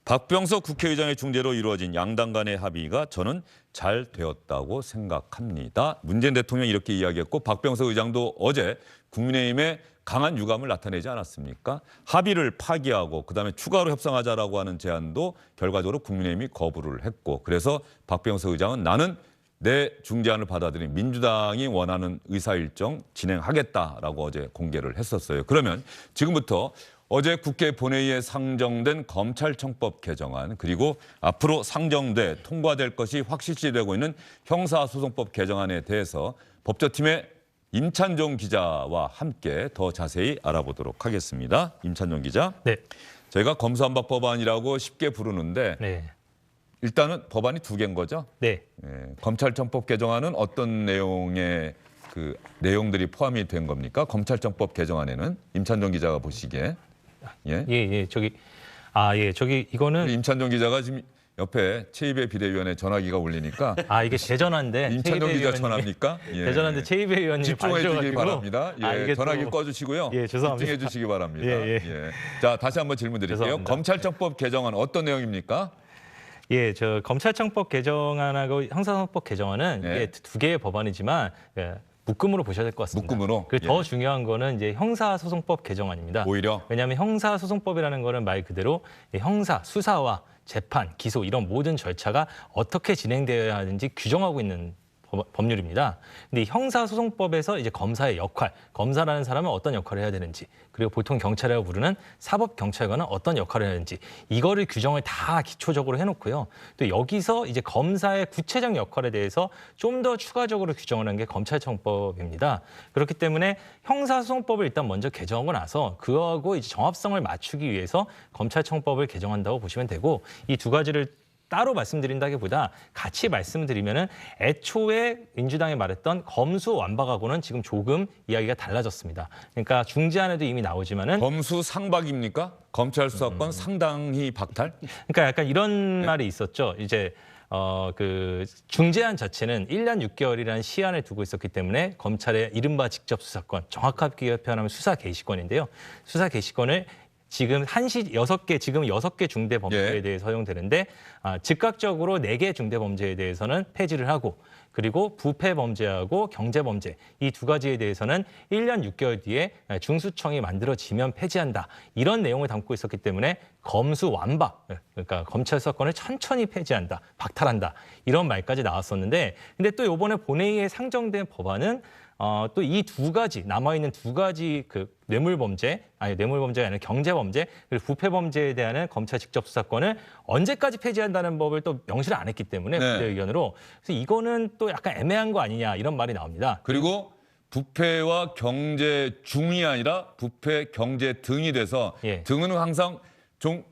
박병석 국회의장의 중재로 이루어진 양당 간의 합의가 저는 잘 되었다고 생각합니다. 문재인 대통령이 이렇게 이야기했고 박병석 의장도 어제 국민의힘에 강한 유감을 나타내지 않았습니까? 합의를 파기하고 그다음에 추가로 협상하자라고 하는 제안도 결과적으로 국민의힘이 거부를 했고, 그래서 박병석 의장은 나는 내 중재안을 받아들인 민주당이 원하는 의사일정 진행하겠다라고 어제 공개를 했었어요. 그러면 지금부터 어제 국회 본회의에 상정된 검찰청법 개정안, 그리고 앞으로 상정돼 통과될 것이 확실시되고 있는 형사소송법 개정안에 대해서 법조팀의 임찬종 기자와 함께 더 자세히 알아보도록 하겠습니다. 임찬종 기자. 네. 저희가 검수완박 법안이라고 쉽게 부르는데 네. 일단은 법안이 두 개인 거죠? 네. 검찰청법 개정안은 어떤 내용의 내용들이 포함이 된 겁니까? 검찰청법 개정안에는 임찬종 기자가 보시기에. 저기 이거는 임찬종 기자가 지금 옆에 최이배 비대위원회 전화기가 울리니까 이게 대전화인데 임찬종 기자 전화입니까? 대전화인데 최이배 의원님 집중해 주시기 바랍니다. 전화기 꺼주시고요. 죄송합니다. 집중해 주시기 바랍니다. 자, 다시 한번 질문 드릴게요. 죄송합니다. 검찰청법 개정안 어떤 내용입니까? 저 검찰청법 개정안하고 형사소송법 개정안은 이게 두 개의 법안이지만 묶음으로 보셔야 될 것 같습니다. 묶음으로? 더 중요한 거는 이제 형사소송법 개정안입니다. 오히려? 왜냐하면 형사소송법이라는 거는 말 그대로 형사, 수사와 재판, 기소 이런 모든 절차가 어떻게 진행되어야 하는지 규정하고 있는 법률입니다. 근데 이 형사소송법에서 이제 검사의 역할, 검사라는 사람은 어떤 역할을 해야 되는지, 그리고 보통 경찰이라고 부르는 사법경찰관은 어떤 역할을 해야 되는지 이거를 규정을 다 기초적으로 해놓고요. 또 여기서 이제 검사의 구체적 역할에 대해서 좀 더 추가적으로 규정을 한 게 검찰청법입니다. 그렇기 때문에 형사소송법을 일단 먼저 개정하고 나서 그거하고 이제 정합성을 맞추기 위해서 검찰청법을 개정한다고 보시면 되고, 이 두 가지를 따로 말씀드린다기보다 같이 말씀드리면은 애초에 민주당이 말했던 검수완박하고는 지금 조금 이야기가 달라졌습니다. 그러니까 중재안에도 이미 나오지만은 검수상박입니까? 검찰 수사권 상당히 박탈? 그러니까 약간 이런 말이 있었죠. 이제 중재안 자체는 1년 6개월이라는 시한을 두고 있었기 때문에 검찰의 이른바 직접 수사권, 정확하게 표현하면 수사 개시권인데요. 수사 개시권을 지금 지금 6개 중대 범죄에 대해서 허용되는데 즉각적으로 4개 중대 범죄에 대해서는 폐지를 하고, 그리고 부패 범죄하고 경제 범죄 이 두 가지에 대해서는 1년 6개월 뒤에 중수청이 만들어지면 폐지한다. 이런 내용을 담고 있었기 때문에 검수완박, 그러니까 검찰 수사권을 천천히 폐지한다, 박탈한다. 이런 말까지 나왔었는데, 근데 또 이번에 본회의에 상정된 법안은 또 이 두 가지 남아있는 두 가지 뇌물범죄가 아니라 경제범죄 그리고 부패범죄에 대한 검찰 직접 수사권을 언제까지 폐지한다는 법을 또 명시를 안 했기 때문에 국회 의견으로, 그래서 이거는 또 약간 애매한 거 아니냐 이런 말이 나옵니다. 그리고 부패와 경제 중이 아니라 부패 경제 등이 돼서 등은 항상 좀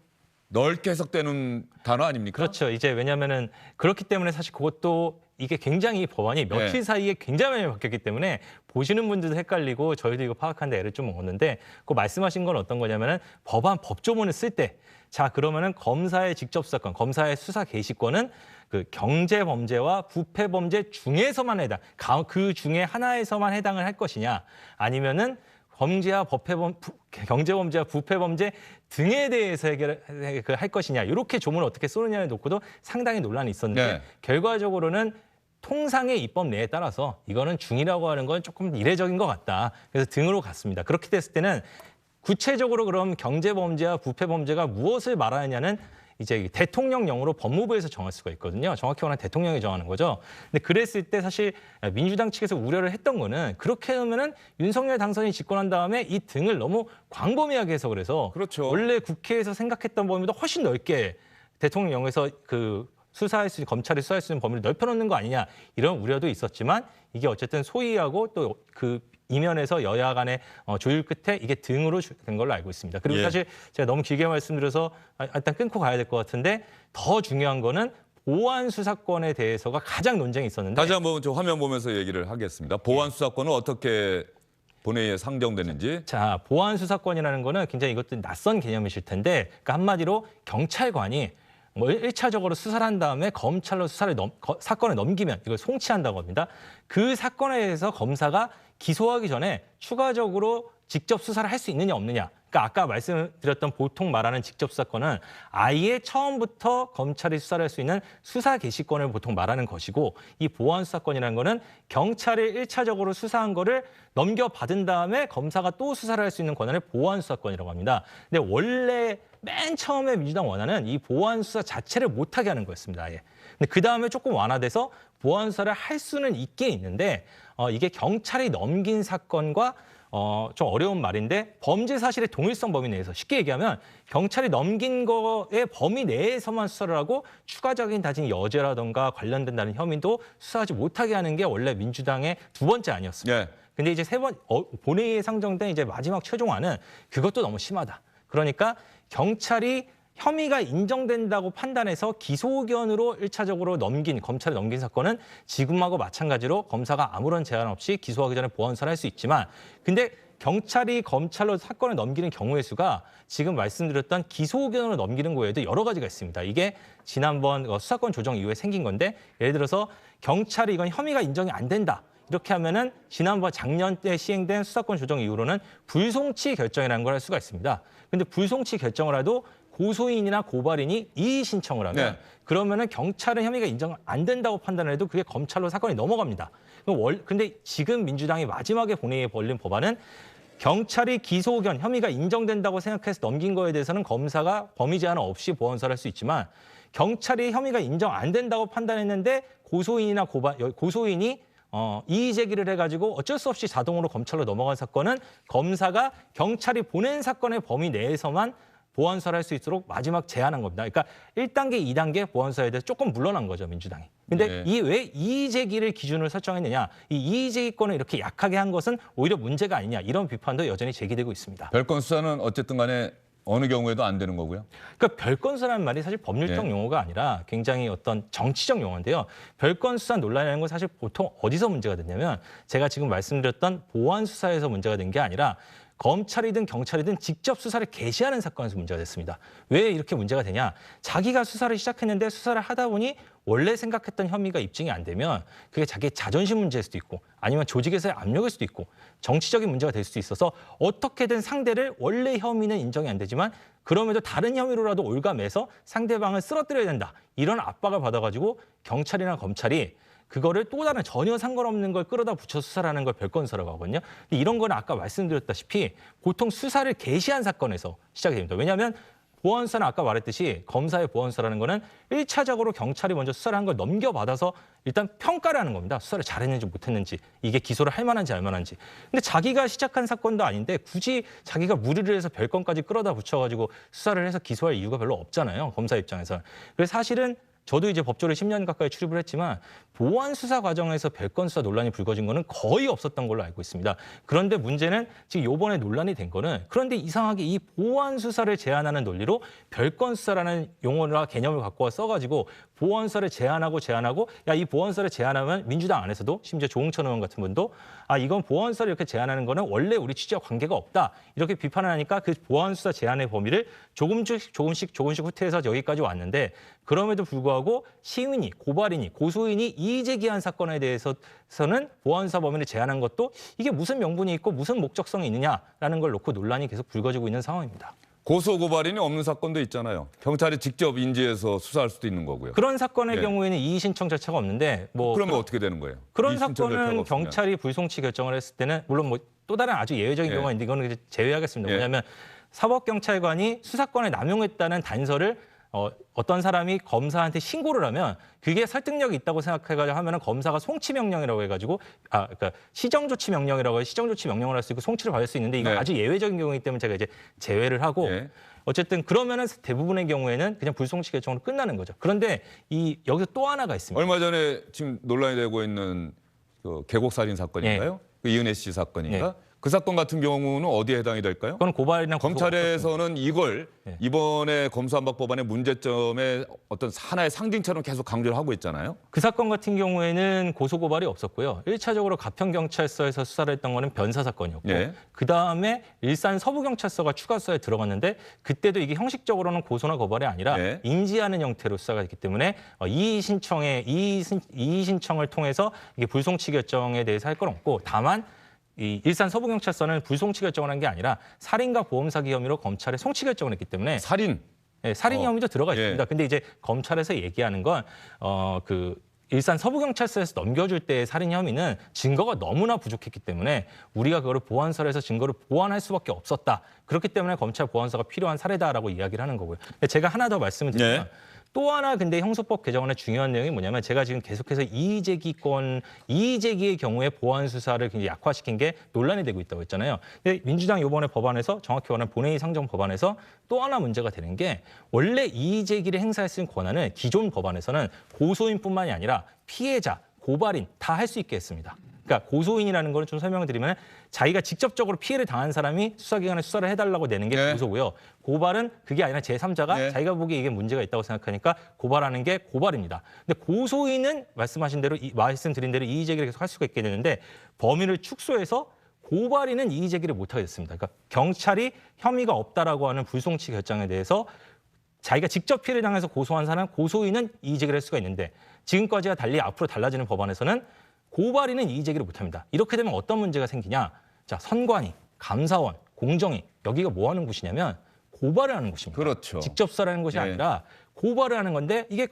넓게 해석되는 단어 아닙니까? 그렇죠. 이제 왜냐하면은 그렇기 때문에 사실 그것도 이게 굉장히 법안이 며칠 사이에 굉장히 많이 바뀌었기 때문에 보시는 분들도 헷갈리고 저희도 이거 파악하는데 애를 좀 먹었는데, 그 말씀하신 건 어떤 거냐면은 법안 법조문을 쓸 때, 자 그러면은 검사의 직접 수사권, 검사의 수사 개시권은 경제 범죄와 부패 범죄 중에서만 그 중에 하나에서만 해당을 할 것이냐, 아니면은 경제 범죄와 부패 범죄 등에 대해서 할 것이냐, 이렇게 조문을 어떻게 쏘느냐에 놓고도 상당히 논란이 있었는데 결과적으로는 통상의 입법 내에 따라서 이거는 중이라고 하는 건 조금 이례적인 것 같다. 그래서 등으로 갔습니다. 그렇게 됐을 때는 구체적으로 그럼 경제 범죄와 부패 범죄가 무엇을 말하느냐는 이제 대통령령으로 법무부에서 정할 수가 있거든요. 정확히 말하면 대통령이 정하는 거죠. 근데 그랬을 때 사실 민주당 측에서 우려를 했던 거는, 그렇게 하면은 윤석열 당선인이 집권한 다음에 이 등을 너무 광범위하게 해서, 그래서 원래 국회에서 생각했던 범위보다 훨씬 넓게 대통령령에서 검찰이 수사할 수 있는 범위를 넓혀놓는 거 아니냐 이런 우려도 있었지만, 이게 어쨌든 소위하고 또 이면에서 여야 간의 조율 끝에 이게 등으로 된 걸로 알고 있습니다. 그리고 사실 제가 너무 길게 말씀드려서 일단 끊고 가야 될 것 같은데, 더 중요한 거는 보안 수사권에 대해서가 가장 논쟁이 있었는데, 다시 한번 저 화면 보면서 얘기를 하겠습니다. 보안 수사권은 어떻게 본회의에 상정되는지. 자, 보안 수사권이라는 거는 굉장히 이것도 낯선 개념이실 텐데, 그러니까 한마디로 경찰관이 1차적으로 수사를 한 다음에 검찰로 사건을 넘기면 이걸 송치한다고 합니다. 그 사건에 대해서 검사가 기소하기 전에 추가적으로 직접 수사를 할 수 있느냐 없느냐, 그러니까 아까 말씀드렸던 보통 말하는 직접 수사권은 아예 처음부터 검찰이 수사를 할 수 있는 수사 개시권을 보통 말하는 것이고 이 보완 수사권이라는 거는 경찰이 1차적으로 수사한 거를 넘겨받은 다음에 검사가 또 수사를 할 수 있는 권한을 보완 수사권이라고 합니다. 근데 원래 맨 처음에 민주당 원안은 이 보완 수사 자체를 못하게 하는 거였습니다. 아예. 근데 그 다음에 조금 완화돼서 보완 수사를 할 수는 있긴 있는데 이게 경찰이 넘긴 사건과 좀 어려운 말인데 범죄 사실의 동일성 범위 내에서 쉽게 얘기하면 경찰이 넘긴 거의 범위 내에서만 수사를 하고 추가적인 다진 여죄라든가 관련된다는 혐의도 수사하지 못하게 하는 게 원래 민주당의 두 번째 아니었습니다. 예. 근데 이제 본회의에 상정된 이제 마지막 최종안은 그것도 너무 심하다. 그러니까 경찰이 혐의가 인정된다고 판단해서 기소 의견으로 1차적으로 검찰에 넘긴 사건은 지금하고 마찬가지로 검사가 아무런 제한 없이 기소하기 전에 보완 수사를 할 수 있지만 근데 경찰이 검찰로 사건을 넘기는 경우의 수가 지금 말씀드렸던 기소 의견으로 넘기는 거에도 여러 가지가 있습니다. 이게 지난번 수사권 조정 이후에 생긴 건데 예를 들어서 경찰이 이건 혐의가 인정이 안 된다. 이렇게 하면은 지난번 작년 때 시행된 수사권 조정 이후로는 불송치 결정이라는 걸 할 수가 있습니다. 근데 불송치 결정을 해도 고소인이나 고발인이 이의 신청을 하면 네. 그러면은 경찰은 혐의가 인정 안 된다고 판단을 해도 그게 검찰로 사건이 넘어갑니다. 근데 지금 민주당이 마지막에 본회의에 벌린 법안은 경찰이 기소 의견, 혐의가 인정된다고 생각해서 넘긴 거에 대해서는 검사가 범위 제한 없이 보완 수사를 할 수 있지만 경찰이 혐의가 인정 안 된다고 판단했는데 고소인이나 고소인이 이의 제기를 해가지고 어쩔 수 없이 자동으로 검찰로 넘어간 사건은 검사가 경찰이 보낸 사건의 범위 내에서만 보완 수사를 할 수 있도록 마지막 제한한 겁니다. 그러니까 1단계, 2단계 보완 수사에 대해서 조금 물러난 거죠, 민주당이. 근데 네. 왜 이의 제기를 기준으로 설정했느냐? 이 이의 제기권을 이렇게 약하게 한 것은 오히려 문제가 아니냐? 이런 비판도 여전히 제기되고 있습니다. 별건 수사는 어쨌든 간에 어느 경우에도 안 되는 거고요. 그러니까 별건 수사라는 말이 사실 법률적 네. 용어가 아니라 굉장히 어떤 정치적 용어인데요. 별건 수사 논란이라는 건 사실 보통 어디서 문제가 됐냐면 제가 지금 말씀드렸던 보완 수사에서 문제가 된 게 아니라 검찰이든 경찰이든 직접 수사를 개시하는 사건에서 문제가 됐습니다. 왜 이렇게 문제가 되냐? 자기가 수사를 시작했는데 수사를 하다 보니 원래 생각했던 혐의가 입증이 안 되면 그게 자기의 자존심 문제일 수도 있고 아니면 조직에서의 압력일 수도 있고 정치적인 문제가 될 수도 있어서 어떻게든 상대를 원래 혐의는 인정이 안 되지만 그럼에도 다른 혐의로라도 올가매서 상대방을 쓰러뜨려야 된다. 이런 압박을 받아가지고 경찰이나 검찰이 그거를 또 다른 전혀 상관없는 걸 끌어다 붙여 수사를 하는 걸 별건 수사라고 하거든요. 근데 이런 거는 아까 말씀드렸다시피 보통 수사를 개시한 사건에서 시작이 됩니다. 왜냐하면 보완 수사는 아까 말했듯이 검사의 보완 수사라는 거는 1차적으로 경찰이 먼저 수사를 한 걸 넘겨받아서 일단 평가를 하는 겁니다. 수사를 잘했는지 못했는지, 이게 기소를 할 만한지 알 만한지. 근데 자기가 시작한 사건도 아닌데 굳이 자기가 무리를 해서 별건까지 끌어다 붙여가지고 수사를 해서 기소할 이유가 별로 없잖아요. 검사 입장에서는. 그래서 사실은 저도 이제 법조를 10년 가까이 출입을 했지만 보완 수사 과정에서 별건 수사 논란이 불거진 거는 거의 없었던 걸로 알고 있습니다. 그런데 문제는 지금 이번에 논란이 된 거는 그런데 이상하게 이 보완 수사를 제한하는 논리로 별건 수사라는 용어나 개념을 갖고 써가지고 보완 수사를 제한하고 야, 이 보완 수사를 제한하면 민주당 안에서도 심지어 조홍천 의원 같은 분도 이건 보완 수사를 이렇게 제한하는 거는 원래 우리 취지와 관계가 없다. 이렇게 비판을 하니까 그 보완 수사 제한의 범위를 조금씩 후퇴해서 여기까지 왔는데 그럼에도 불구하고 시민이, 고발인이, 고소인이 이의 제기한 사건에 대해서는 보완 수사 범위를 제한한 것도 이게 무슨 명분이 있고 무슨 목적성이 있느냐라는 걸 놓고 논란이 계속 불거지고 있는 상황입니다. 고소 고발인이 없는 사건도 있잖아요. 경찰이 직접 인지해서 수사할 수도 있는 거고요. 그런 사건의 예. 경우에는 이의 신청 절차가 없는데 그러면 어떻게 되는 거예요? 그런 이 신청 절차가 사건은 없으면. 경찰이 불송치 결정을 했을 때는 물론 뭐 또 다른 아주 예외적인 예. 경우가 있는데 이거는 이제 제외하겠습니다. 예. 왜냐하면 사법경찰관이 수사권을 남용했다는 단서를 어떤 사람이 검사한테 신고를 하면 그게 설득력이 있다고 생각해가지고 하면은 검사가 송치 명령이라고 해가지고 그러니까 시정조치 명령이라고 해서 시정조치 명령을 할 수 있고 송치를 받을 수 있는데 이건 네. 아주 예외적인 경우이기 때문에 제가 이제 제외를 하고 예. 어쨌든 그러면은 대부분의 경우에는 그냥 불송치 결정으로 끝나는 거죠. 그런데 여기서 또 하나가 있습니다. 얼마 전에 지금 논란이 되고 있는 그 계곡살인 사건인가요? 그 이은혜 씨 사건인가? 그 사건 같은 경우는 어디에 해당이 될까요? 그건 고발이나 검찰에서는 이걸 네. 이번에 검수완박 법안의 문제점의 어떤 하나의 상징처럼 계속 강조를 하고 있잖아요. 그 사건 같은 경우에는 고소고발이 없었고요. 1차적으로 가평경찰서에서 수사를 했던 거는 변사 사건이었고 예. 그다음에 일산 서부경찰서가 추가 수사에 들어갔는데 그때도 이게 형식적으로는 고소나 고발이 아니라 예. 인지하는 형태로 수사가 됐기 때문에 이의 신청을 통해서 이게 불송치 결정에 대해서 할 건 없고 다만 이 일산 서부경찰서는 불송치 결정을 한 게 아니라 살인과 보험 사기 혐의로 검찰에 송치 결정을 했기 때문에 살인. 예, 살인 혐의도 들어가 예. 있습니다. 근데 이제 검찰에서 얘기하는 건 그 일산 서부경찰서에서 넘겨줄 때의 살인 혐의는 증거가 너무나 부족했기 때문에 우리가 그거를 보안서에서 증거를 보완할 수밖에 없었다. 그렇기 때문에 검찰 보안서가 필요한 사례다라고 이야기를 하는 거고요. 제가 하나 더 말씀을 드리면 또 하나 근데 형소법 개정안의 중요한 내용이 뭐냐면 제가 지금 계속해서 이의제기의 경우에 보안 수사를 굉장히 약화시킨 게 논란이 되고 있다고 했잖아요. 근데 민주당 이번에 법안에서 정확히 말하면 본회의 상정 법안에서 또 하나 문제가 되는 게 원래 이의제기를 행사할 수 있는 권한을 기존 법안에서는 고소인뿐만이 아니라 피해자, 고발인 다 할 수 있게 했습니다. 그러니까 고소인이라는 걸 좀 설명을 드리면 자기가 직접적으로 피해를 당한 사람이 수사기관에 수사를 해달라고 내는 게 고소고요. 고발은 그게 아니라 제3자가 자기가 보기에 이게 문제가 있다고 생각하니까 고발하는 게 고발입니다. 근데 고소인은 말씀하신 대로 말씀드린 대로 이의제기를 계속 할 수가 있게 되는데 범위를 축소해서 고발인은 이의제기를 못하게 됐습니다. 그러니까 경찰이 혐의가 없다라고 하는 불송치 결정에 대해서 자기가 직접 피해를 당해서 고소한 사람 고소인은 이의제기를 할 수가 있는데 지금까지와 달리 앞으로 달라지는 법안에서는 고발인은 이의제기를 못합니다. 이렇게 되면 어떤 문제가 생기냐. 자, 선관위, 감사원, 공정위 여기가 뭐 하는 곳이냐면 고발을 하는 곳입니다. 그렇죠. 직접 수사를 하는 곳이 아니라 고발을 하는 건데 이게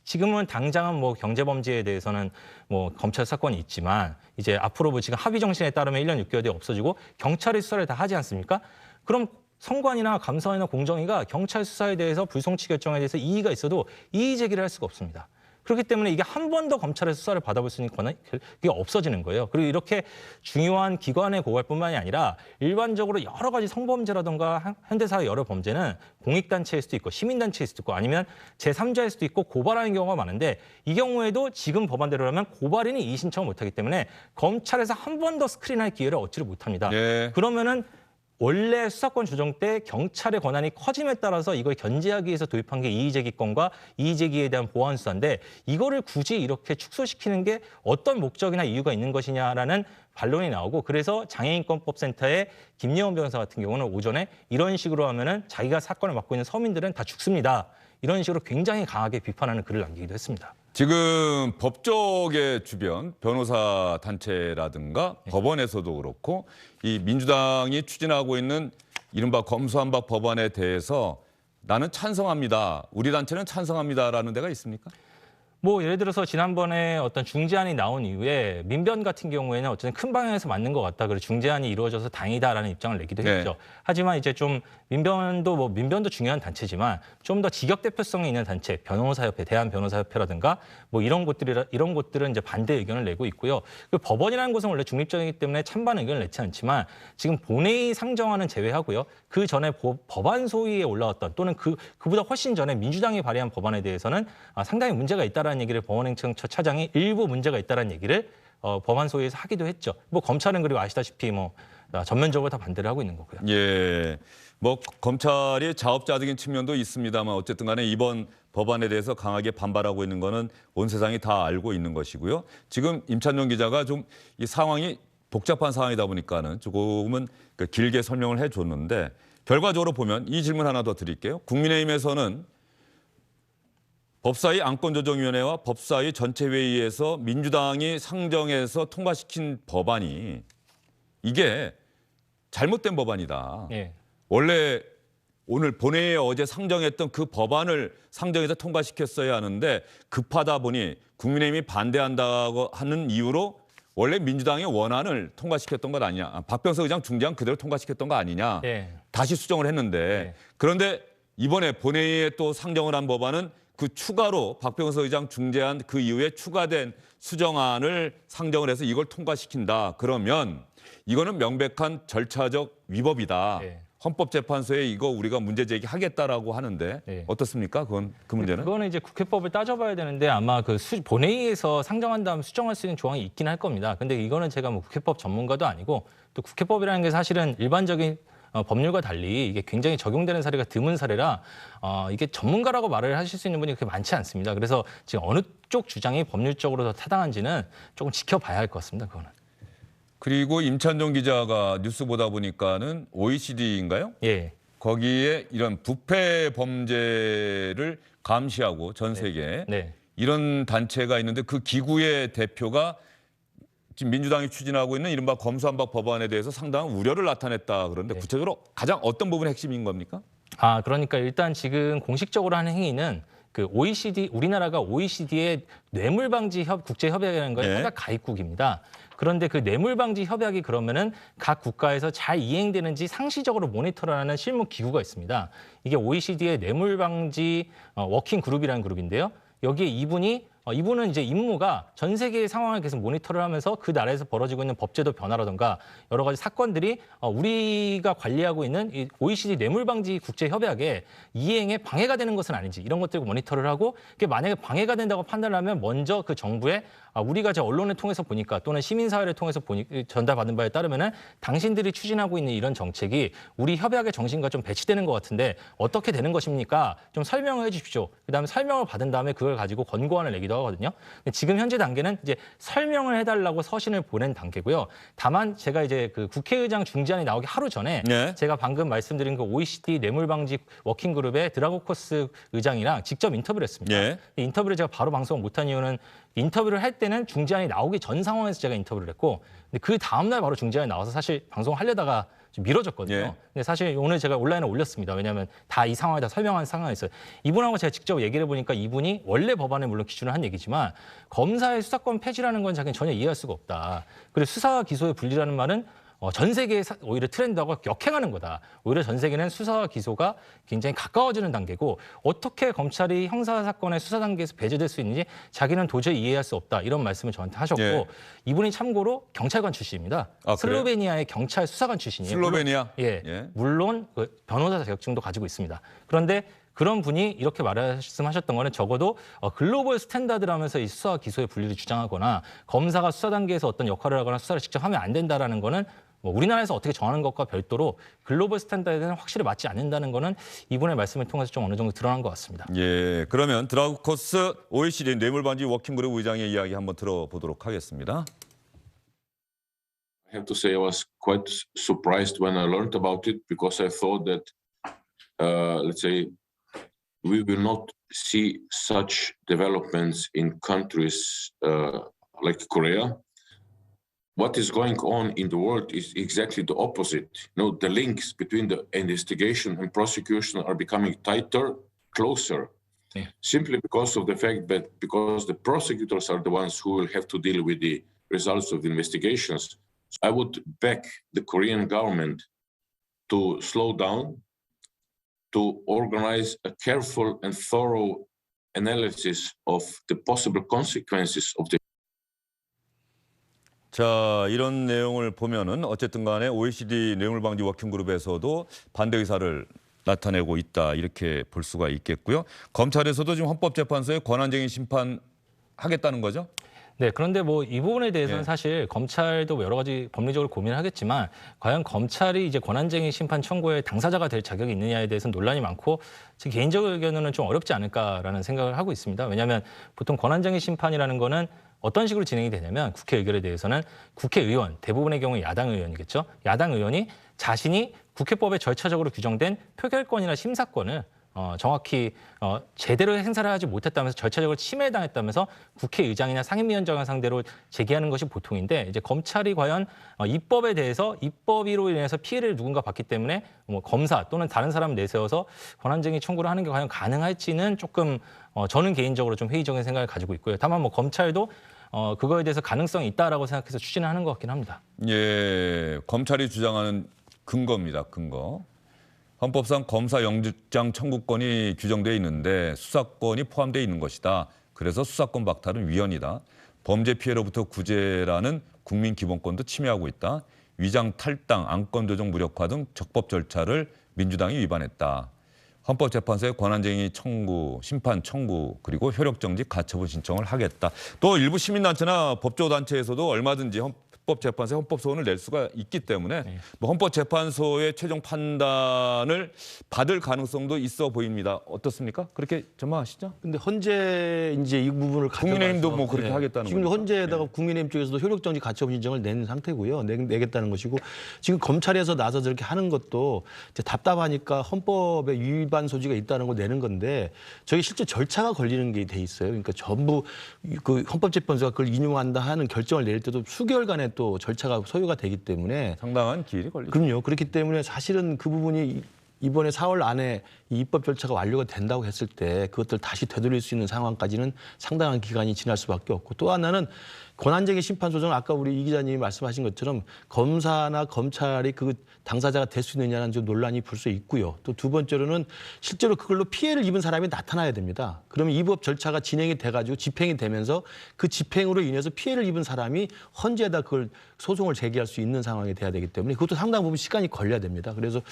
지금은 당장은 뭐 경제범죄에 대해서는 뭐 검찰 사건이 있지만 이제 앞으로 뭐 지금 합의 정신에 따르면 1년 6개월 뒤에 없어지고 경찰이 수사를 다 하지 않습니까? 그럼 선관위나 감사원이나 공정위가 경찰 수사에 대해서 불송치 결정에 대해서 이의가 있어도 이의 제기를 할 수가 없습니다. 그렇기 때문에 이게 한 번 더 검찰의 수사를 받아볼 수 있는 권한이 그게 없어지는 거예요. 그리고 이렇게 중요한 기관의 고발뿐만이 아니라 일반적으로 여러 가지 성범죄라든가 현대사회 여러 범죄는 공익단체일 수도 있고 시민단체일 수도 있고 아니면 제3자일 수도 있고 고발하는 경우가 많은데 이 경우에도 지금 법안대로라면 고발인이 이의 신청을 못하기 때문에 검찰에서 한 번 더 스크린할 기회를 얻지를 못합니다. 그러면은 원래 수사권 조정 때 경찰의 권한이 커짐에 따라서 이걸 견제하기 위해서 도입한 게 이의제기권과 이의제기에 대한 보완 수사인데 이거를 굳이 이렇게 축소시키는 게 어떤 목적이나 이유가 있는 것이냐라는 반론이 나오고 그래서 장애인권법센터의 김예원 변호사 같은 경우는 오전에 이런 식으로 하면은 자기가 사건을 맡고 있는 서민들은 다 죽습니다. 이런 식으로 굉장히 강하게 비판하는 글을 남기기도 했습니다. 지금 법조계 주변 변호사 단체라든가 법원에서도 그렇고 이 민주당이 추진하고 있는 이른바 검수완박 법안에 대해서 나는 찬성합니다. 우리 단체는 찬성합니다라는 데가 있습니까? 뭐 예를 들어서 지난번에 어떤 중재안이 나온 이후에 민변 같은 경우에는 어쨌든 큰 방향에서 맞는 것 같다. 그리고 중재안이 이루어져서 다행이다라는 입장을 내기도 했죠. 하지만 이제 좀 민변도 중요한 단체지만 좀 더 직역 대표성이 있는 단체, 변호사협회, 대한변호사협회라든가 뭐 이런 곳들은 이제 반대 의견을 내고 있고요. 그 법원이라는 곳은 원래 중립적이기 때문에 찬반 의견을 내지 않지만 지금 본회의 상정안은 제외하고요. 그 전에 법안 소위에 올라왔던 또는 그보다 훨씬 전에 민주당이 발의한 법안에 대해서는 상당히 문제가 있다라는 얘기를 법원행정처 차장이 일부 문제가 있다라는 얘기를 법안 소위에서 하기도 했죠. 뭐 검찰은 그리고 아시다시피 뭐 전면적으로 다 반대를 하고 있는 거고요. 예. 뭐 검찰이 자업자득인 측면도 있습니다만 어쨌든 간에 이번 법안에 대해서 강하게 반발하고 있는 거는 온 세상이 다 알고 있는 것이고요. 지금 임찬용 기자가 좀 이 상황이 복잡한 상황이다 보니까는 조금은 길게 설명을 해줬는데 결과적으로 보면 이 질문 하나 더 드릴게요. 국민의힘에서는 법사위 안건조정위원회와 법사위 전체회의에서 민주당이 상정해서 통과시킨 법안이 이게 잘못된 법안이다. 원래 오늘 본회의에 어제 상정했던 그 법안을 상정해서 통과시켰어야 하는데 급하다 보니 국민의힘이 반대한다고 하는 이유로 원래 민주당의 원안을 통과시켰던 것 아니냐. 박병석 의장 중재안 그대로 통과시켰던 거 아니냐. 다시 수정을 했는데 그런데 이번에 본회의에 또 상정을 한 법안은 그 추가로 박병석 의장 중재안 그 이후에 추가된 수정안을 상정을 해서 이걸 통과시킨다. 그러면 이거는 명백한 절차적 위법이다. 헌법재판소에 이거 우리가 문제 제기하겠다라고 하는데 어떻습니까? 그 문제는? 그거는 이제 국회법을 따져봐야 되는데 아마 그 본회의에서 상정한 다음 수정할 수 있는 조항이 있긴 할 겁니다. 근데 이거는 제가 뭐 국회법 전문가도 아니고 또 국회법이라는 게 사실은 일반적인 법률과 달리 이게 굉장히 적용되는 사례가 드문 사례라 이게 전문가라고 말을 하실 수 있는 분이 그렇게 많지 않습니다. 그래서 지금 어느 쪽 주장이 법률적으로 더 타당한지는 조금 지켜봐야 할 것 같습니다. 그거는. 그리고 임찬종 기자가 뉴스 보다 보니까는 OECD인가요? 거기에 이런 부패 범죄를 감시하고 전 세계 이런 단체가 있는데 그 기구의 대표가 지금 민주당이 추진하고 있는 이른바 검수완박 법안에 대해서 상당한 우려를 나타냈다 그런데 구체적으로 가장 어떤 부분이 핵심인 겁니까? 그러니까 일단 지금 공식적으로 하는 행위는 그 OECD, 우리나라가 OECD의 뇌물방지 국제협약이라는 거에 네. 협약 가입국입니다. 그런데 그 뇌물방지 협약이 그러면은 각 국가에서 잘 이행되는지 상시적으로 모니터하는 실무 기구가 있습니다. 이게 OECD의 뇌물방지 워킹 그룹이라는 그룹인데요. 여기에 이분은 이제 임무가 전 세계의 상황을 계속 모니터를 하면서 그 나라에서 벌어지고 있는 법제도 변화라든가 여러 가지 사건들이 우리가 관리하고 있는 이 OECD 뇌물방지 국제협약에 이행에 방해가 되는 것은 아닌지 이런 것들을 모니터를 하고 그게 만약에 방해가 된다고 판단을 하면 먼저 그 정부에 우리가 제 언론을 통해서 보니까 또는 시민사회를 통해서 전달받은 바에 따르면은 당신들이 추진하고 있는 이런 정책이 우리 협약의 정신과 좀 배치되는 것 같은데 어떻게 되는 것입니까? 좀 설명을 해주십시오. 그다음에 설명을 받은 다음에 그걸 가지고 권고안을 내기도 하거든요. 근데 지금 현재 단계는 이제 설명을 해달라고 서신을 보낸 단계고요. 다만 제가 이제 그 국회의장 중재안이 나오기 하루 전에 네. 제가 방금 말씀드린 그 OECD 뇌물방지 워킹그룹의 드라고코스 의장이랑 직접 인터뷰를 했습니다. 네. 인터뷰를 제가 바로 방송을 못한 이유는 인터뷰를 할 때는 중재안이 나오기 전 상황에서 제가 인터뷰를 했고 근데 그 다음날 바로 중재안이 나와서 사실 방송하려다가 좀 미뤄졌거든요. 예. 근데 사실 오늘 제가 온라인에 올렸습니다. 왜냐하면 다 이 상황을 다 설명한 상황에서 이분하고 제가 직접 얘기를 해보니까 이분이 원래 법안에 물론 기준을 한 얘기지만 검사의 수사권 폐지라는 건 자기는 전혀 이해할 수가 없다. 그리고 수사와 기소의 분리라는 말은 전 세계의 오히려 트렌드하고 역행하는 거다. 오히려 전 세계는 수사와 기소가 굉장히 가까워지는 단계고 어떻게 검찰이 형사 사건의 수사 단계에서 배제될 수 있는지 자기는 도저히 이해할 수 없다. 이런 말씀을 저한테 하셨고 예. 이분이 참고로 경찰관 출신입니다. 아, 그래요? 슬로베니아의 경찰 수사관 출신이에요. 슬로베니아? 예. 물론 그 변호사 자격증도 가지고 있습니다. 그런데 그런 분이 이렇게 말씀하셨던 거는 적어도 글로벌 스탠다드라면서 이 수사와 기소의 분리를 주장하거나 검사가 수사 단계에서 어떤 역할을 하거나 수사를 직접 하면 안 된다라는 거는 뭐 우리나라에서 어떻게 정하는 것과 별도로 글로벌 스탠다드에는 확실히 맞지 않는다는 거는 이분의 말씀을 통해서 좀 어느 정도 드러난 것 같습니다. 예, 그러면 드라고코스 OECD 뇌물방지 워킹그룹 의장의 이야기 한번 들어보도록 하겠습니다. I have to say I was quite surprised when I learned about it because I thought that, let's say, we will not see such developments in countries like Korea. What is going on in the world is exactly the opposite. You know, the links between the investigation and prosecution are becoming tighter, closer, simply because of the fact that because the prosecutors are the ones who will have to deal with the results of the investigations. I would beg the Korean government to slow down, to organize a careful and thorough analysis of the possible consequences of the 자, 이런 내용을 보면은 어쨌든 간에 OECD 뇌물방지 워킹그룹에서도 반대 의사를 나타내고 있다 이렇게 볼 수가 있겠고요. 검찰에서도 지금 헌법재판소에 권한쟁의 심판하겠다는 거죠? 네, 그런데 뭐 이 부분에 대해서는 예. 사실 검찰도 여러 가지 법리적으로 고민을 하겠지만 과연 검찰이 이제 권한쟁의 심판 청구의 당사자가 될 자격이 있느냐에 대해서는 논란이 많고 제 개인적 의견은 좀 어렵지 않을까라는 생각을 하고 있습니다. 왜냐하면 보통 권한쟁의 심판이라는 거는 어떤 식으로 진행이 되냐면 국회 의결에 대해서는 국회의원, 대부분의 경우 야당 의원이겠죠. 야당 의원이 자신이 국회법에 절차적으로 규정된 표결권이나 심사권을 정확히 제대로 행사를 하지 못했다면서 절차적으로 침해당했다면서 국회의장이나 상임위원장을 상대로 제기하는 것이 보통인데 이제 검찰이 과연 입법에 대해서 입법으로 인해서 피해를 누군가 받기 때문에 뭐 검사 또는 다른 사람을 내세워서 권한쟁의 청구를 하는 게 과연 가능할지는 조금 저는 개인적으로 좀 회의적인 생각을 가지고 있고요. 다만 뭐 검찰도 그거에 대해서 가능성이 있다라고 생각해서 추진을 하는 것 같긴 합니다. 예, 검찰이 주장하는 근거입니다. 근거. 헌법상 검사 영장 청구권이 규정되어 있는데 수사권이 포함되어 있는 것이다. 그래서 수사권 박탈은 위헌이다. 범죄 피해로부터 구제라는 국민 기본권도 침해하고 있다. 위장 탈당, 안건 조정 무력화 등 적법 절차를 민주당이 위반했다. 헌법재판소에 권한쟁의 청구, 심판 청구, 그리고 효력정지 가처분 신청을 하겠다. 또 일부 시민단체나 법조단체에서도 얼마든지 헌법재판소에 헌법소원을 낼 수가 있기 때문에 뭐 헌법재판소의 최종 판단을 받을 가능성도 있어 보입니다. 어떻습니까? 그렇게 전망하시죠? 근데 헌재 이제 이 부분을 가져가서 국민의힘도 뭐 그렇게 하겠다는 지금 거니까. 헌재에다가 국민의힘 쪽에서도 효력정지 가처분 신청을 낸 상태고요. 내겠다는 것이고 지금 검찰에서 나서서 이렇게 하는 것도 이제 답답하니까 헌법에 위반 소지가 있다는 걸 내는 건데 저게 실제 절차가 걸리는 게 돼 있어요. 그러니까 전부 그 헌법재판소가 그걸 인용한다 하는 결정을 내릴 때도 수개월간의 또 절차가 소요가 되기 때문에 상당한 기일이 걸리죠. 그럼요. 그렇기 때문에 사실은 그 부분이 이번에 4월 안에 이 입법 절차가 완료가 된다고 했을 때 그것들 다시 되돌릴 수 있는 상황까지는 상당한 기간이 지날 수밖에 없고 또 하나는 권한쟁의 심판 소정은 아까 우리 이 기자님이 말씀하신 것처럼 검사나 검찰이 그 당사자가 될 수 있느냐는 좀 논란이 벌써 있고요. 또 두 번째로는 실제로 그걸로 피해를 입은 사람이 나타나야 됩니다. 그러면 입법 절차가 진행이 돼가지고 집행이 되면서 그 집행으로 인해서 피해를 입은 사람이 헌재에다 그걸 소송을 제기할 수 있는 상황이 돼야 되기 때문에 그것도 상당 부분 시간이 걸려야 됩니다. 그래서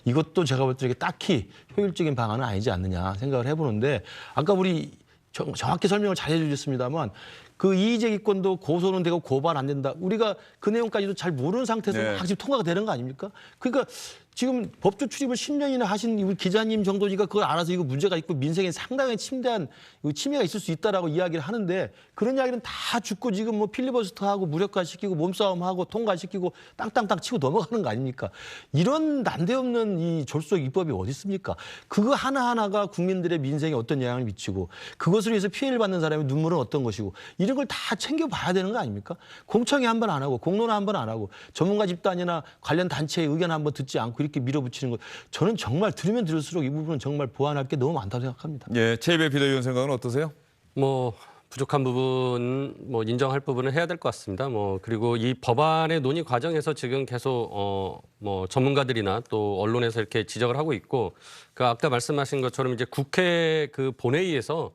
이것도 제가 볼 때 딱히 효율적인 방안은 아니지 않느냐 생각을 해보는데 아까 우리 정확히 설명을 잘 해주셨습니다만 그 이의제기권도 고소는 되고 고발 안 된다. 우리가 그 내용까지도 잘 모르는 상태에서 네. 막 지금 통과가 되는 거 아닙니까? 그러니까 지금 법조 출입을 10년이나 하신 우리 기자님 정도니까 그걸 알아서 이거 문제가 있고 민생에 상당히 침대한 침해가 있을 수 있다라고 이야기를 하는데 그런 이야기는 다 죽고 지금 뭐 필리버스터하고 무력화시키고 몸싸움하고 통과시키고 땅땅땅 치고 넘어가는 거 아닙니까? 이런 난데없는 이 졸속 입법이 어디 있습니까? 그거 하나하나가 국민들의 민생에 어떤 영향을 미치고 그것으로 해서 피해를 받는 사람의 눈물은 어떤 것이고 이런 걸 다 챙겨봐야 되는 거 아닙니까? 공청회 한 번 안 하고 공론화 한 번 안 하고 전문가 집단이나 관련 단체의 의견 한 번 듣지 않고 이렇게 밀어붙이는 것 저는 정말 들으면 들을수록 이 부분은 정말 보완할 게 너무 많다고 생각합니다. 예, 최입의 비대위원 생각은 어떠세요? 뭐 부족한 부분, 뭐 인정할 부분은 해야 될 것 같습니다. 뭐 그리고 이 법안의 논의 과정에서 지금 계속 뭐 전문가들이나 또 언론에서 이렇게 지적을 하고 있고 그 아까 말씀하신 것처럼 이제 국회 그 본회의에서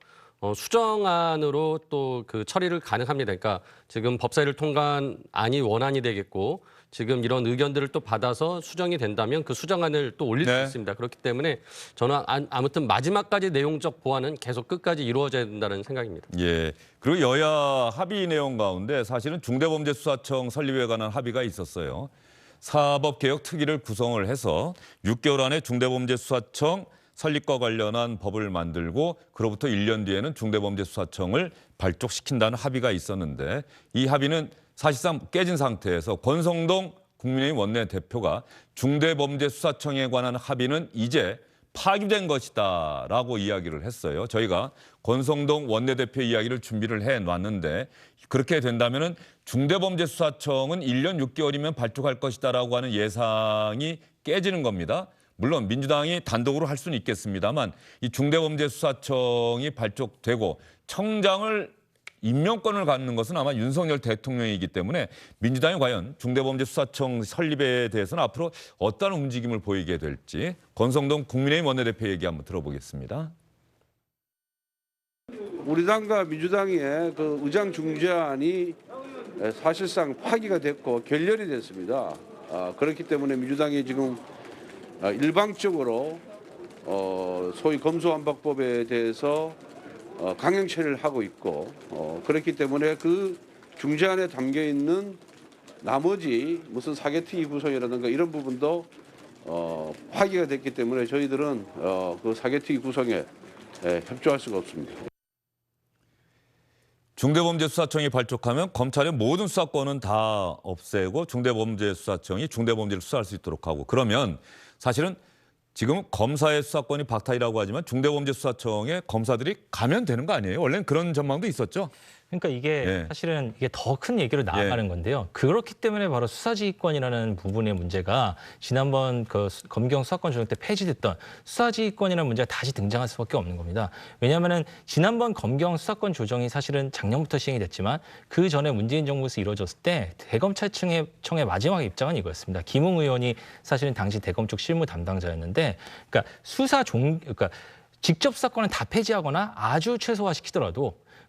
수정안으로 또 그 처리를 가능합니다. 그러니까 지금 법사위를 통과한 안이 원안이 되겠고 지금 이런 의견들을 또 받아서 수정이 된다면 그 수정안을 또 올릴 네. 수 있습니다. 그렇기 때문에 저는 아무튼 마지막까지 내용적 보완은 계속 끝까지 이루어져야 된다는 생각입니다. 예. 그리고 여야 합의 내용 가운데 사실은 중대범죄수사청 설립에 관한 합의가 있었어요. 사법개혁 특위를 구성을 해서 6개월 안에 중대범죄수사청 설립과 관련한 법을 만들고 그로부터 1년 뒤에는 중대범죄수사청을 발족시킨다는 합의가 있었는데 이 합의는 사실상 깨진 상태에서 권성동 국민의힘 원내대표가 중대범죄수사청에 관한 합의는 이제 파기된 것이다라고 이야기를 했어요. 저희가 권성동 원내대표 이야기를 준비를 해놨는데 그렇게 된다면은 중대범죄수사청은 1년 6개월이면 발족할 것이다라고 하는 예상이 깨지는 겁니다. 물론 민주당이 단독으로 할 수는 있겠습니다만 이 중대범죄수사청이 발족되고 청장을 임명권을 갖는 것은 아마 윤석열 대통령이기 때문에 민주당이 과연 중대범죄수사청 설립에 대해서는 앞으로 어떤 움직임을 보이게 될지 권성동 국민의힘 원내대표 얘기 한번 들어보겠습니다. 우리 당과 민주당의 그 의장 중재안이 사실상 파기가 됐고 결렬이 됐습니다. 그렇기 때문에 민주당이 지금 일방적으로 소위 검수완박법에 대해서 강행 처리를 하고 있고 그렇기 때문에 그 중재안에 담겨 있는 나머지 무슨 사개특위 구성이라든가 이런 부분도 파기가 됐기 때문에 저희들은 그 사개특위 구성에 협조할 수가 없습니다. 중대범죄수사청이 발족하면 검찰의 모든 수사권은 다 없애고 중대범죄수사청이 중대범죄를 수사할 수 있도록 하고 그러면 사실은 지금 검사의 수사권이 박탈이라고 하지만 중대범죄수사청에 검사들이 가면 되는 거 아니에요? 원래는 그런 전망도 있었죠. 그러니까 이게 예. 사실은 이게 더 큰 얘기로 나아가는 예. 건데요. 그렇기 때문에 바로 수사지휘권이라는 부분의 문제가 지난번 그 검경 수사권 조정 때 폐지됐던 수사지휘권이라는 문제가 다시 등장할 수밖에 없는 겁니다. 왜냐하면은 지난번 검경 수사권 조정이 사실은 작년부터 시행이 됐지만 그 전에 문재인 정부에서 이루어졌을 때 대검찰청의 마지막 입장은 이거였습니다. 김웅 의원이 사실은 당시 대검 쪽 실무 담당자였는데, 그러니까 그러니까 직접 수사권은 다 폐지하거나 아주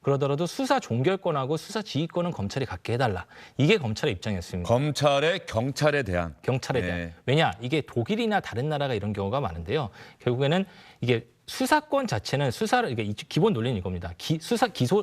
그러더라도 수사 종결권하고 수사 지휘권은 검찰이 갖게 해달라. 이게 검찰의 입장이었습니다. 검찰의 경찰에 대한. 경찰에 대한. 왜냐, 이게 독일이나 다른 나라가 이런 경우가 많은데요. 결국에는 이게 수사권 자체는 수사를 이게 기본 논리는 이겁니다.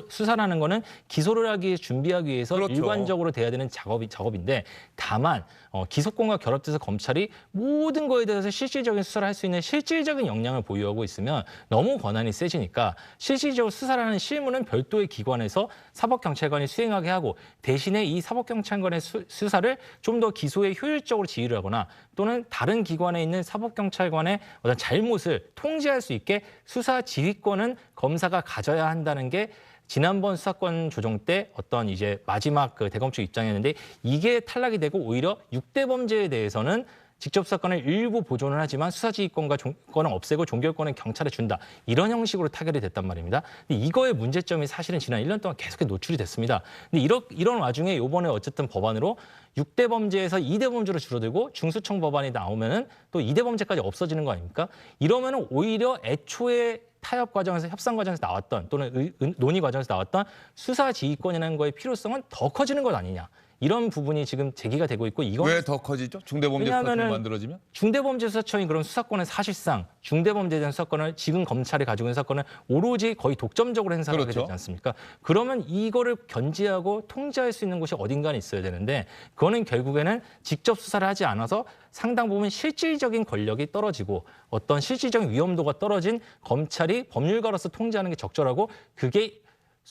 수사라는 거는 기소를 준비하기 위해서 그렇죠. 일관적으로 돼야 되는 작업인데 다만 기소권과 결합돼서 검찰이 모든 거에 대해서 실질적인 수사를 할 수 있는 실질적인 역량을 보유하고 있으면 너무 권한이 세지니까 실질적으로 수사를 하는 실무는 별도의 기관에서 사법경찰관이 수행하게 하고 대신에 이 사법경찰관의 수사를 좀 더 기소에 효율적으로 지휘를 하거나 또는 다른 기관에 있는 사법경찰관의 어떤 잘못을 통제할 수 있게 수사 지휘권은 검사가 가져야 한다는 게 지난번 수사권 조정 때 어떤 이제 마지막 그 대검측 입장이었는데 이게 탈락이 되고 오히려 6대 범죄에 대해서는 직접 수사권을 일부 보존을 하지만 수사지휘권과 권은 없애고 종결권은 경찰에 준다. 이런 형식으로 타결이 됐단 말입니다. 근데 이거의 문제점이 사실은 지난 1년 동안 계속 노출이 됐습니다. 근데 이런 와중에 이번에 어쨌든 법안으로 6대 범죄에서 2대 범죄로 줄어들고 중수청 법안이 나오면은 또 2대 범죄까지 없어지는 거 아닙니까? 이러면은 오히려 애초에 타협 과정에서 협상 과정에서 나왔던 또는 논의 과정에서 나왔던 수사 지휘권이라는 거의 필요성은 더 커지는 것 아니냐. 이런 부분이 지금 제기가 되고 있고 이건 왜 더 커지죠? 중대범죄수사청이 왜냐하면은 만들어지면? 중대범죄수사청이 그런 수사권은 사실상 중대범죄에 대한 수사권을 지금 검찰이 가지고 있는 수사권을 오로지 거의 독점적으로 행사하게 그렇죠. 되지 않습니까? 그러면 이거를 견제하고 통제할 수 있는 곳이 어딘가는 있어야 되는데 그거는 결국에는 직접 수사를 하지 않아서 상당 부분 실질적인 권력이 떨어지고 어떤 실질적인 위험도가 떨어진 검찰이 법률가로서 통제하는 게 적절하고 그게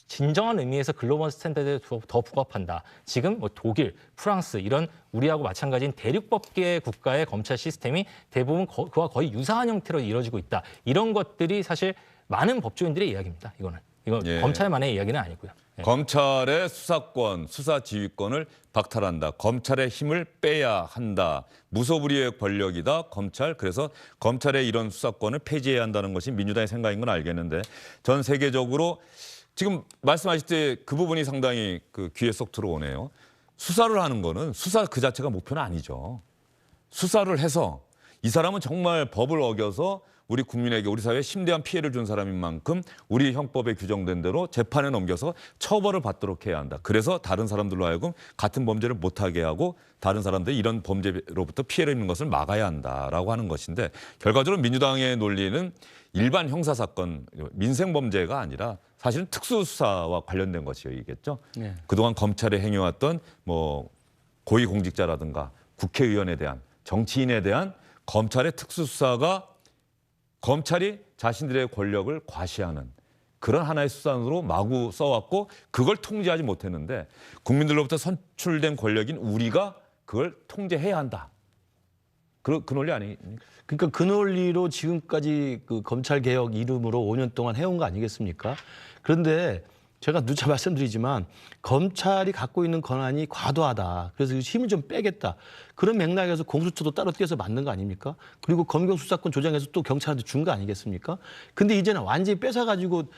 진정한 의미에서 글로벌 스탠다드에 더 부합한다. 지금 뭐 독일, 프랑스 이런 우리하고 마찬가지인 대륙법계 국가의 검찰 시스템이 대부분 그와 거의 유사한 형태로 이루어지고 있다. 이런 것들이 사실 많은 법조인들의 이야기입니다. 이건 예. 검찰만의 이야기는 아니고요. 예. 검찰의 수사권, 수사 지휘권을 박탈한다. 검찰의 힘을 빼야 한다. 무소불위의 권력이다. 검찰. 그래서 검찰의 이런 수사권을 폐지해야 한다는 것이 민주당의 생각인 건 알겠는데 전 세계적으로 지금 말씀하실 때 그 부분이 상당히 그 귀에 쏙 들어오네요. 수사를 하는 거는 수사 그 자체가 목표는 아니죠. 수사를 해서 이 사람은 정말 법을 어겨서 우리 국민에게 우리 사회에 심대한 피해를 준 사람인 만큼 우리 형법에 규정된 대로 재판에 넘겨서 처벌을 받도록 해야 한다. 그래서 다른 사람들로 하여금 같은 범죄를 못하게 하고 다른 사람들이 이런 범죄로부터 피해를 입는 것을 막아야 한다라고 하는 것인데 결과적으로 민주당의 논리는 일반 형사사건, 민생범죄가 아니라 사실은 특수수사와 관련된 것이겠죠. 네. 그동안 검찰이 행해왔던 뭐 고위공직자라든가 국회의원에 대한 정치인에 대한 검찰의 특수수사가 검찰이 자신들의 권력을 과시하는 그런 하나의 수단으로 마구 써왔고 그걸 통제하지 못했는데 국민들로부터 선출된 권력인 우리가 그걸 통제해야 한다. 그 논리 아닙니까? 그러니까 그 논리로 지금까지 그 검찰 개혁 이름으로 5년 동안 해온 거 아니겠습니까? 그런데 제가 누차 말씀드리지만 검찰이 갖고 있는 권한이 과도하다. 그래서 힘을 좀 빼겠다. 그런 맥락에서 공수처도 따로 떼서 만든 거 아닙니까? 그리고 검경 수사권 조정해서 또 경찰한테 준 거 아니겠습니까? 근데 이제는 완전히 뺏어가지고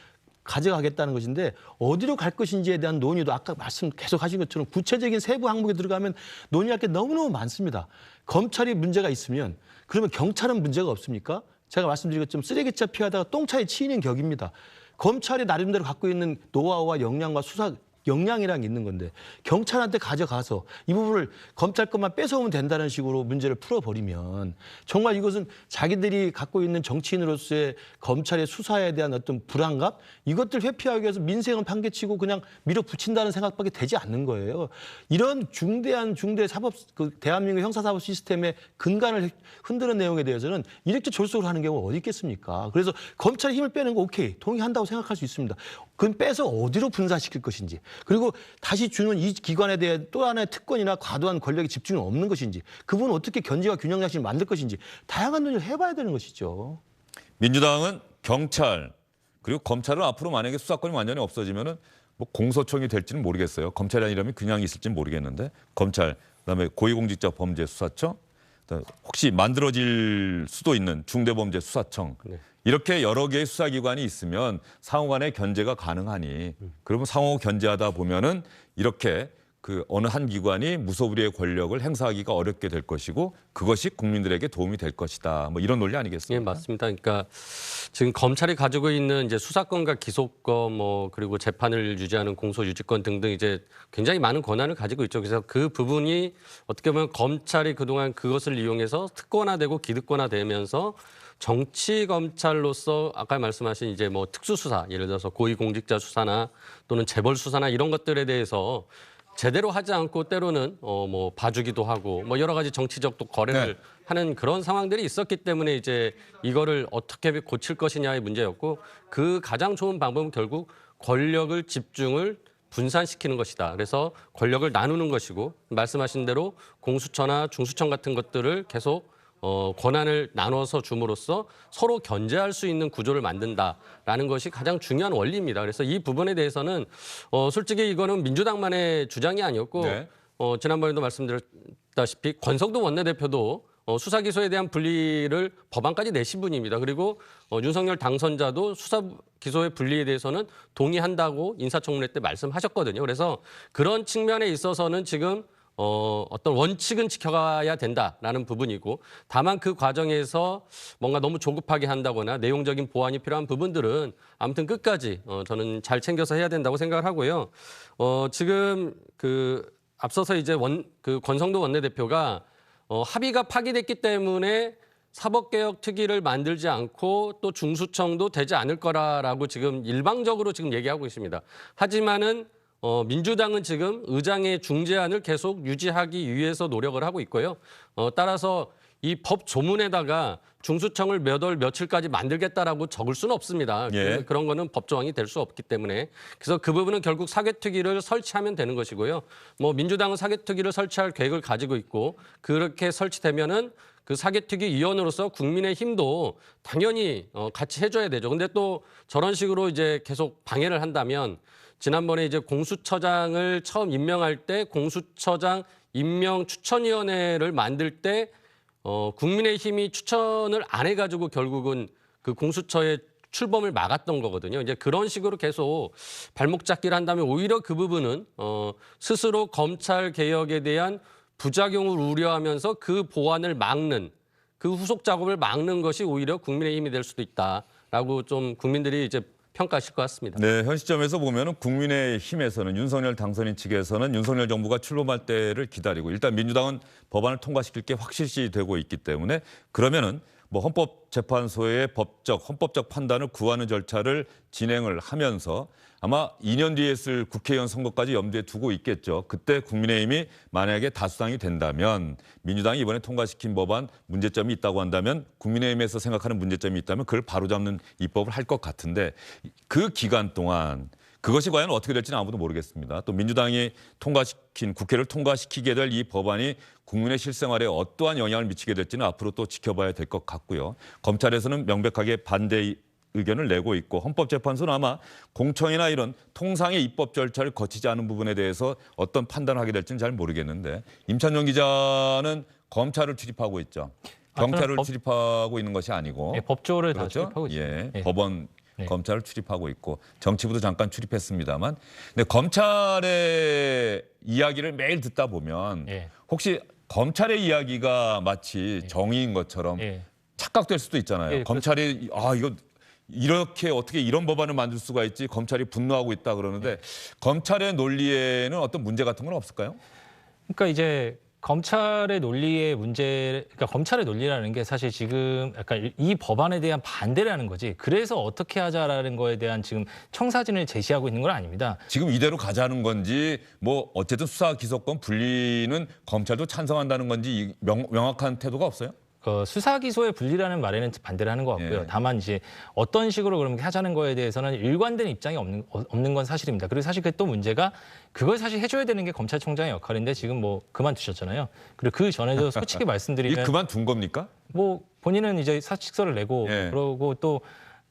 가져가겠다는 것인데 어디로 갈 것인지에 대한 논의도 아까 말씀 계속 하신 것처럼 구체적인 세부 항목에 들어가면 논의할 게 너무너무 많습니다. 검찰이 문제가 있으면 그러면 경찰은 문제가 없습니까? 제가 말씀드린 것처럼 쓰레기차 피하다가 똥차에 치이는 격입니다. 검찰이 나름대로 갖고 있는 노하우와 역량과 수사 역량이란 게 있는 건데 경찰한테 가져가서 이 부분을 검찰 것만 뺏어오면 된다는 식으로 문제를 풀어버리면 정말 이것은 자기들이 갖고 있는 정치인으로서의 검찰의 수사에 대한 어떤 불안감 이것들 회피하기 위해서 민생을 판개치고 그냥 밀어붙인다는 생각밖에 되지 않는 거예요. 이런 중대한 사법 대한민국 형사사법 시스템의 근간을 흔드는 내용에 대해서는 이렇게 졸속으로 하는 경우가 어디 있겠습니까? 그래서 검찰의 힘을 빼는 거 오케이 동의한다고 생각할 수 있습니다. 그건 빼서 어디로 분산시킬 것인지 그리고 다시 주는 이 기관에 대한 또 하나의 특권이나 과도한 권력의 집중이 없는 것인지 그분은 어떻게 견제와 균형 장치를 만들 것인지 다양한 논의를 해봐야 되는 것이죠. 민주당은 경찰 그리고 검찰은 앞으로 만약에 수사권이 완전히 없어지면은 뭐 공소청이 될지는 모르겠어요. 검찰이 아니라면 그냥 있을지는 모르겠는데 검찰 그다음에 고위공직자 범죄 수사청 혹시 만들어질 수도 있는 중대범죄 수사청 이렇게 여러 개의 수사기관이 있으면 상호간의 견제가 가능하니 그러면 상호 견제하다 보면은 이렇게 그 어느 한 기관이 무소불위의 권력을 행사하기가 어렵게 될 것이고 그것이 국민들에게 도움이 될 것이다. 뭐 이런 논리 아니겠습니까? 예, 맞습니다. 그러니까 지금 검찰이 가지고 있는 이제 수사권과 기소권 뭐 그리고 재판을 유지하는 공소유지권 등등 이제 굉장히 많은 권한을 가지고 있죠. 그래서 그 부분이 어떻게 보면 검찰이 그동안 그것을 이용해서 특권화되고 기득권화되면서 정치 검찰로서 아까 말씀하신 이제 뭐 특수수사, 예를 들어서 고위공직자 수사나 또는 재벌 수사나 이런 것들에 대해서 제대로 하지 않고 때로는 뭐 봐주기도 하고 뭐 여러 가지 정치적 또 거래를 네. 하는 그런 상황들이 있었기 때문에 이제 이거를 어떻게 고칠 것이냐의 문제였고, 그 가장 좋은 방법은 결국 권력을 집중을 분산시키는 것이다. 그래서 권력을 나누는 것이고, 말씀하신 대로 공수처나 중수청 같은 것들을 계속 권한을 나눠서 줌으로써 서로 견제할 수 있는 구조를 만든다라는 것이 가장 중요한 원리입니다. 그래서 이 부분에 대해서는 솔직히 이거는 민주당만의 주장이 아니었고 네. 지난번에도 말씀드렸다시피 권성동 원내대표도 수사 기소에 대한 분리를 법안까지 내신 분입니다. 그리고 윤석열 당선자도 수사 기소의 분리에 대해서는 동의한다고 인사청문회 때 말씀하셨거든요. 그래서 그런 측면에 있어서는 지금 어떤 원칙은 지켜가야 된다라는 부분이고, 다만 그 과정에서 뭔가 너무 조급하게 한다거나 내용적인 보완이 필요한 부분들은 아무튼 끝까지 저는 잘 챙겨서 해야 된다고 생각을 하고요. 지금 그 앞서서 이제 그 권성도 원내대표가 합의가 파기됐기 때문에 사법개혁 특위를 만들지 않고 또 중수청도 되지 않을 거라고 지금 일방적으로 지금 얘기하고 있습니다. 하지만은 민주당은 지금 의장의 중재안을 계속 유지하기 위해서 노력을 하고 있고요. 따라서 이 법 조문에다가 중수청을 몇 월 며칠까지 만들겠다라고 적을 수는 없습니다. 예. 그런 거는 법조항이 될 수 없기 때문에. 그래서 그 부분은 결국 사개특위를 설치하면 되는 것이고요. 뭐 민주당은 사개특위를 설치할 계획을 가지고 있고, 그렇게 설치되면은 그 사개특위 위원으로서 국민의힘도 당연히 같이 해줘야 되죠. 근데 또 저런 식으로 이제 계속 방해를 한다면, 지난번에 이제 공수처장을 처음 임명할 때 공수처장 임명 추천위원회를 만들 때 국민의힘이 추천을 안 해가지고 결국은 그 공수처의 출범을 막았던 거거든요. 이제 그런 식으로 계속 발목 잡기를 한다면 오히려 그 부분은 스스로 검찰 개혁에 대한 부작용을 우려하면서 그 보완을 막는, 그 후속 작업을 막는 것이 오히려 국민의힘이 될 수도 있다라고 좀 국민들이 이제 평가하실 것 같습니다. 네, 현 시점에서 보면은 국민의힘에서는 윤석열 당선인 측에서는 윤석열 정부가 출범할 때를 기다리고, 일단 민주당은 법안을 통과시킬 게 확실시 되고 있기 때문에, 그러면은 뭐 헌법재판소의 헌법적 판단을 구하는 절차를 진행을 하면서 아마 2년 뒤에 있을 국회의원 선거까지 염두에 두고 있겠죠. 그때 국민의힘이 만약에 다수당이 된다면, 민주당이 이번에 통과시킨 법안 문제점이 있다고 한다면, 국민의힘에서 생각하는 문제점이 있다면 그걸 바로잡는 입법을 할 것 같은데, 그 기간 동안 그것이 과연 어떻게 될지는 아무도 모르겠습니다. 또 민주당이 국회를 통과시키게 될 이 법안이 국민의 실생활에 어떠한 영향을 미치게 될지는 앞으로 또 지켜봐야 될 것 같고요. 검찰에서는 명백하게 반대 의견을 내고 있고, 헌법재판소는 아마 공청이나 이런 통상의 입법 절차를 거치지 않은 부분에 대해서 어떤 판단을 하게 될지는 잘 모르겠는데, 임찬용 기자는 검찰을 출입하고 있죠. 경찰을 출입하고 있는 것이 아니고, 네, 법조를 다 그렇죠? 출입하고 있습니다. 예, 네. 법원, 네. 검찰을 출입하고 있고, 정치부도 잠깐 출입했습니다만, 근데 검찰의 이야기를 매일 듣다 보면 예. 혹시 검찰의 이야기가 마치 정의인 것처럼 예. 착각될 수도 있잖아요. 예, 검찰이 이거 이렇게 어떻게 이런 법안을 만들 수가 있지, 검찰이 분노하고 있다 그러는데, 검찰의 논리에는 어떤 문제 같은 건 없을까요? 그러니까 이제 검찰의 논리의 문제, 그러니까 검찰의 논리라는 게 사실 지금 약간 이 법안에 대한 반대라는 거지. 그래서 어떻게 하자라는 거에 대한 지금 청사진을 제시하고 있는 건 아닙니다. 지금 이대로 가자는 건지, 뭐 어쨌든 수사 기소권 분리는 검찰도 찬성한다는 건지 명확한 태도가 없어요? 그 수사 기소의 분리라는 말에는 반대를 하는 것 같고요. 예. 다만 이제 어떤 식으로 그렇게 하자는 거에 대해서는 일관된 입장이 없는 건 사실입니다. 그리고 사실 그 또 문제가 그걸 사실 해줘야 되는 게 검찰총장의 역할인데 지금 뭐 그만두셨잖아요. 그리고 그 전에도 솔직히 이 말씀드리면 그만둔 겁니까? 뭐 본인은 이제 사직서를 내고 예. 그러고 또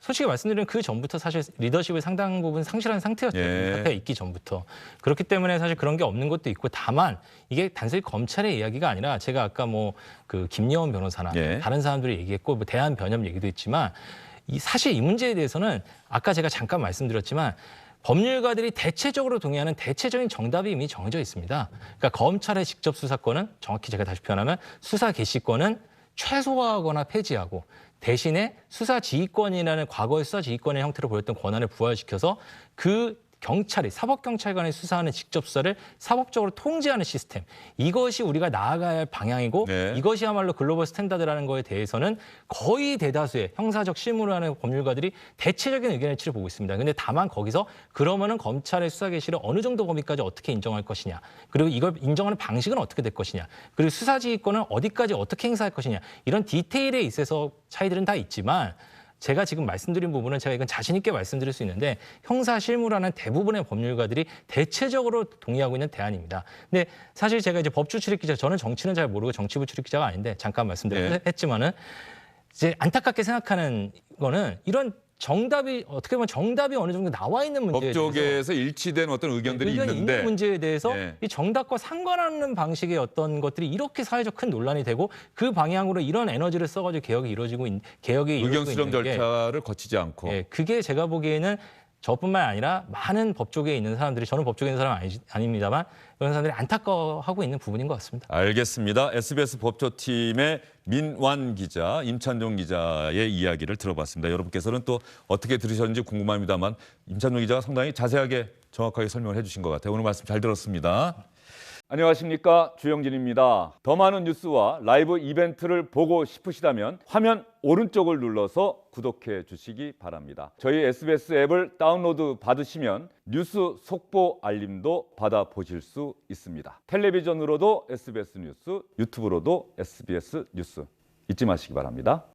솔직히 말씀드리면 그 전부터 사실 리더십을 상당 부분 상실한 상태였죠. 예. 사태가 있기 전부터. 그렇기 때문에 사실 그런 게 없는 것도 있고, 다만 이게 단순히 검찰의 이야기가 아니라 제가 아까 뭐 그 김여원 변호사나 예. 다른 사람들이 얘기했고 뭐 대한변협 얘기도 있지만, 사실 이 문제에 대해서는 아까 제가 잠깐 말씀드렸지만 법률가들이 대체적으로 동의하는 대체적인 정답이 이미 정해져 있습니다. 그러니까 검찰의 직접 수사권은, 정확히 제가 다시 표현하면 수사 개시권은 최소화하거나 폐지하고, 대신에 수사 지휘권이라는 과거의 수사 지휘권의 형태로 보였던 권한을 부활시켜서 그 경찰이 사법경찰관이 수사하는 직접 수사를 사법적으로 통제하는 시스템. 이것이 우리가 나아가야 할 방향이고 네. 이것이야말로 글로벌 스탠다드라는 거에 대해서는 거의 대다수의 형사적 실무를 하는 법률가들이 대체적인 의견을 보고 있습니다. 근데 다만 거기서 그러면은 검찰의 수사 개시를 어느 정도 범위까지 어떻게 인정할 것이냐. 그리고 이걸 인정하는 방식은 어떻게 될 것이냐. 그리고 수사지휘권은 어디까지 어떻게 행사할 것이냐. 이런 디테일에 있어서 차이들은 다 있지만 제가 지금 말씀드린 부분은 제가 이건 자신 있게 말씀드릴 수 있는데 형사 실무라는 대부분의 법률가들이 대체적으로 동의하고 있는 대안입니다. 근데 사실 제가 이제 법조 출입 기자, 저는 정치는 잘 모르고 정치부 출입 기자가 아닌데 잠깐 말씀드렸지만은 이제 안타깝게 생각하는 거는 이런 정답이 어떻게 보면 정답이 어느 정도 나와 있는 문제에 대해서 법조계에서 일치된 어떤 의견들이 의견이 있는데 있는 문제에 대해서 예. 이 정답과 상관하는 방식의 어떤 것들이 이렇게 사회적 큰 논란이 되고 그 방향으로 이런 에너지를 써가지고 개혁이 이루어지고 의견 수렴 있는 게 절차를 거치지 않고 예, 그게 제가 보기에는 저뿐만 아니라 많은 법조계에 있는 사람들이 저는 법조계에 있는 사람 아닙니다만 그런 사람들이 안타까워하고 있는 부분인 것 같습니다. 알겠습니다. SBS 법조팀의 민완 기자, 임찬종 기자의 이야기를 들어봤습니다. 여러분께서는 또 어떻게 들으셨는지 궁금합니다만 임찬종 기자가 상당히 자세하게 정확하게 설명을 해주신 것 같아요. 오늘 말씀 잘 들었습니다. 안녕하십니까, 주영진입니다. 더 많은 뉴스와 라이브 이벤트를 보고 싶으시다면 화면 오른쪽을 눌러서 구독해 주시기 바랍니다. 저희 SBS 앱을 다운로드 받으시면 뉴스 속보 알림도 받아보실 수 있습니다. 텔레비전으로도 SBS 뉴스, 유튜브로도 SBS 뉴스 잊지 마시기 바랍니다.